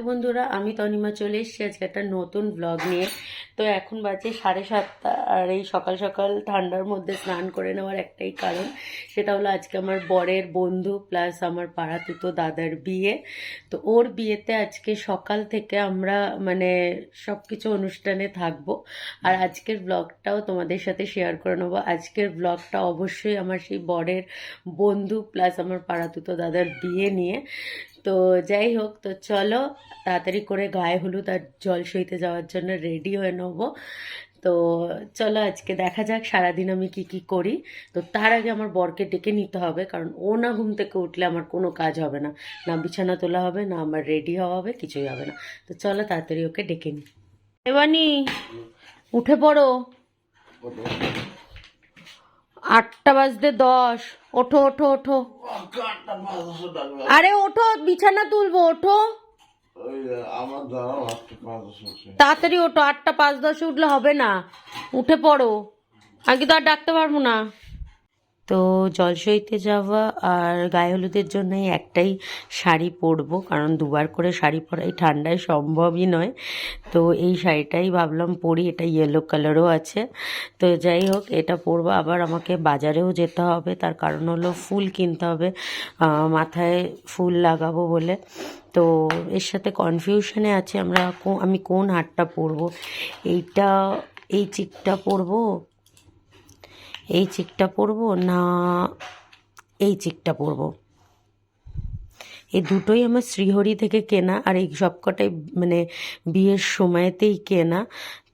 বন্ধুরা, আমি তনিমা চলে এসেছি আজকে একটা নতুন ব্লগ নিয়ে। তো এখন বাজে 7:30, আর এই সকাল সকাল ঠান্ডার মধ্যে স্নান করে নেওয়ার একটাই কারণ, সেটা হলো আজকে আমার বরের বন্ধু প্লাস আমার পাড়াতুতো দাদার বিয়ে। তো ওর বিয়েতে আজকে সকাল থেকে আমরা মানে সব কিছু অনুষ্ঠানে থাকবো, আর আজকের ব্লগটাও তোমাদের সাথে শেয়ার করে নেবো। আজকের ব্লগটা অবশ্যই আমার সেই বরের বন্ধু প্লাস আমার পাড়াতুতো দাদার বিয়ে নিয়ে। তো যাই হোক, তো চলো তাড়াতাড়ি করে গায়ে হলুদ আর জল সইতে যাওয়ার জন্য রেডি হয়ে নেবো। তো চলো আজকে দেখা যাক সারাদিন আমি কি কি করি। তো তার আগে আমার বরকে ডেকে নিতে হবে, কারণ ও না ঘুম থেকে উঠলে আমার কোনো কাজ হবে না, না বিছানা তোলা হবে, না আমার রেডি হওয়া হবে, কিছুই হবে না। তো চলো তাড়াতাড়ি ওকে ডেকে নিই। এবানি উঠে পড়ো, 8:10। ওঠো ওঠো ওঠো, আরে ওঠো, বিছানা তুলবো, ওঠো তাড়াতাড়ি ওঠো। 8:05 উঠলে হবে না, উঠে পড়ো, আগে তো আর ডাকতে পারবো না। তো জলসইতে যাওয়া আর গায়ে হলুদের জন্য একটাই শাড়ি পরবো, কারণ দুবার করে শাড়ি পরা এই ঠান্ডায় সম্ভবই নয়। তো এই শাড়িটাই ভাবলাম পরি, এটা ইয়েলো কালারও আছে। তো যাই হোক, এটা পরবো। আবার আমাকে বাজারেও যেতে হবে, তার কারণ হলো ফুল কিনতে হবে, মাথায় ফুল লাগাবো বলে। তো এর সাথে কনফিউশনে আছে আমি কোন হারটা পরবো। এই চিকটা পরবো, এই চিকটা পরবো না এই চিকটা পরবো। এই দুটোই আমার শ্রীহরি থেকে কেনা, আর এই সবকটাই মানে বিয়ের সময়তেই কেনা।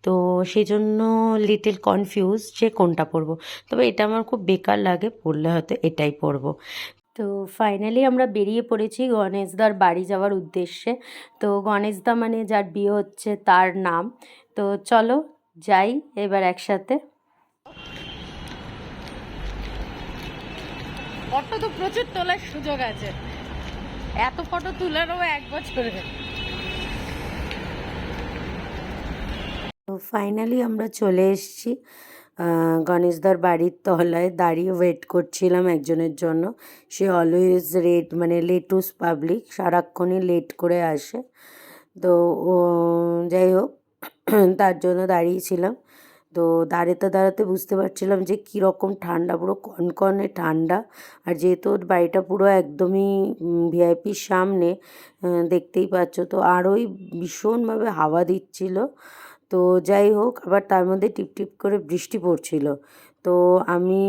তো সেই জন্য লিটল কনফিউজ যে কোনটা পরবো। তবে এটা আমার খুব বেকার লাগে, পরলে হয়তো এটাই পরবো। তো ফাইনালি আমরা বেরিয়ে পড়েছি গণেশদার বাড়ি যাওয়ার উদ্দেশ্যে। তো গণেশদা মানে যার বিয়ে হচ্ছে তার নাম। তো চলো যাই এবার একসাথে। ফটো তো প্রচুর তোলার সুযোগ আছে, এত ফটো তোলারও 1 বছরে। তো ফাইনালি আমরা চলে এসেছি গণেশদার বাড়ির তলায়, দাঁড়িয়ে ওয়েট করছিলাম একজনের জন্য। সে অলওয়েজ লেটুস পাবলিক, সারাক্ষণই লেট করে আসে। তো যাই হোক, তার জন্য দাঁড়িয়েছিলাম। তো দাঁড়াতে দাঁড়াতে বুঝতে পারছিলাম যে কীরকম ঠান্ডা, পুরো কনকনে ঠান্ডা। আর যেহেতু ওর বাড়িটা পুরো একদমই ভিআইপির সামনে, দেখতেই পাচ্ছ, তো আরোই ভীষণভাবে হাওয়া দিচ্ছিল। তো যাই হোক, আবার তার মধ্যে টিপটিপ করে বৃষ্টি পড়ছিল। তো আমি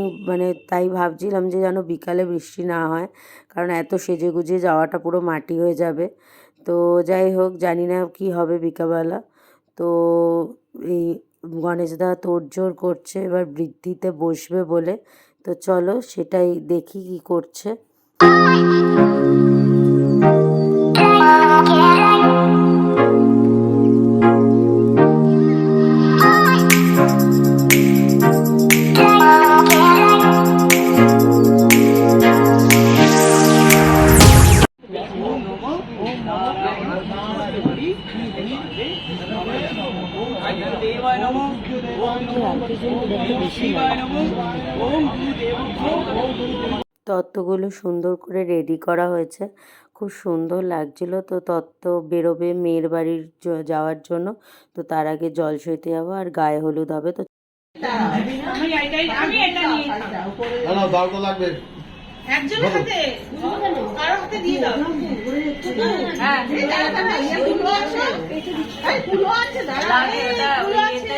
তাই ভাবছিলাম যে যেন বিকালে বৃষ্টি না হয়, কারণ এত সেজেগুজে যাওয়াটা পুরো মাটি হয়ে যাবে। তো যাই হোক, জানি না কী হবে বিকালবেলা। তো এই গণেশদা তোড়জোড় করছে এবার বৃদ্ধিতে বসবে বলে। তো চলো সেটাই দেখি কি করছে। তত্ত্বগুলো সুন্দর করে রেডি করা হয়েছে, খুব সুন্দর লাগছিল। তো তত্ত্ব বেরোবে মেয়ের বাড়ির যাওয়ার জন্য। তো তার আগে জল সইতে যাবো আর গায়ে হলুদ হবে। তো একজনের হাতে কারোর হাতে দিয়ে দাও। হ্যাঁ ফুলও আছে, ফুলও আছে।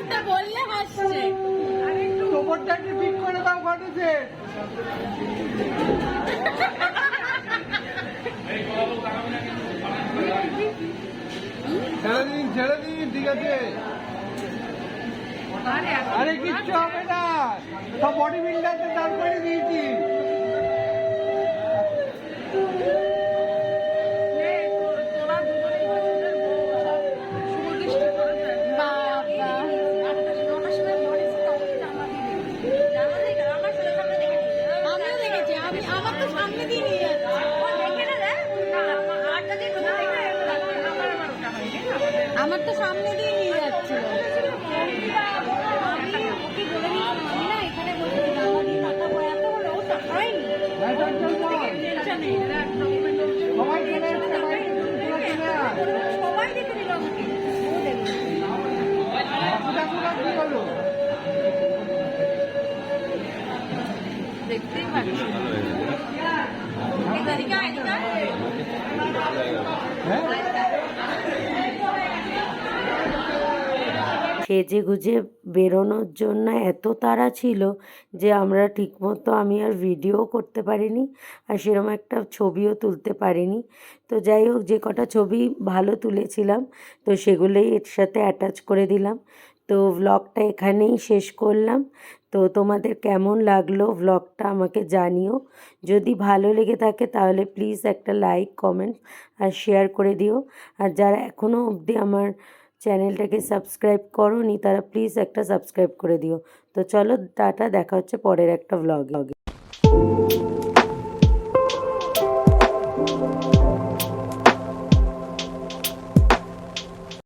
হাসতে বললে হাসছে। খবরটাকে ঠিক করে দাও ঘটেছে। ছেড়ে দিন ঠিক আছে। আরে কিচ্ছু হবে না, সব বডি বিল্ডারকে দাঁড় করে দিয়েছি। আমার তো সামনে দিয়ে নিয়ে যাচ্ছে। সবাই দেখে দিল আমাকে। দেখতেই পাচ্ছি। সেজে গুজে বেরোনোর জন্য এত তাড়া ছিল যে আমরা ঠিকমতো আমি আর ভিডিও করতে পারিনি, আর সেরকম একটা ছবিও তুলতে পারিনি। তো যাই হোক, যে কটা ছবি ভালো তুলেছিলাম তো সেগুলোই এর সাথে অ্যাটাচ করে দিলাম। তো তো ভ্লগটা এখানেই শেষ করলাম। তো তোমাদের কেমন লাগলো ভ্লগটা আমাকে জানিও। যদি ভালো লেগে থাকে তাহলে প্লিজ একটা লাইক, কমেন্ট আর শেয়ার করে দিও। আর যারা এখনও অবধি আমার চ্যানেলটাকে সাবস্ক্রাইব করোনি তারা প্লিজ একটা সাবস্ক্রাইব করে দিও। তো চলো টাটা, দেখা হচ্ছে পরের একটা ভ্লগে।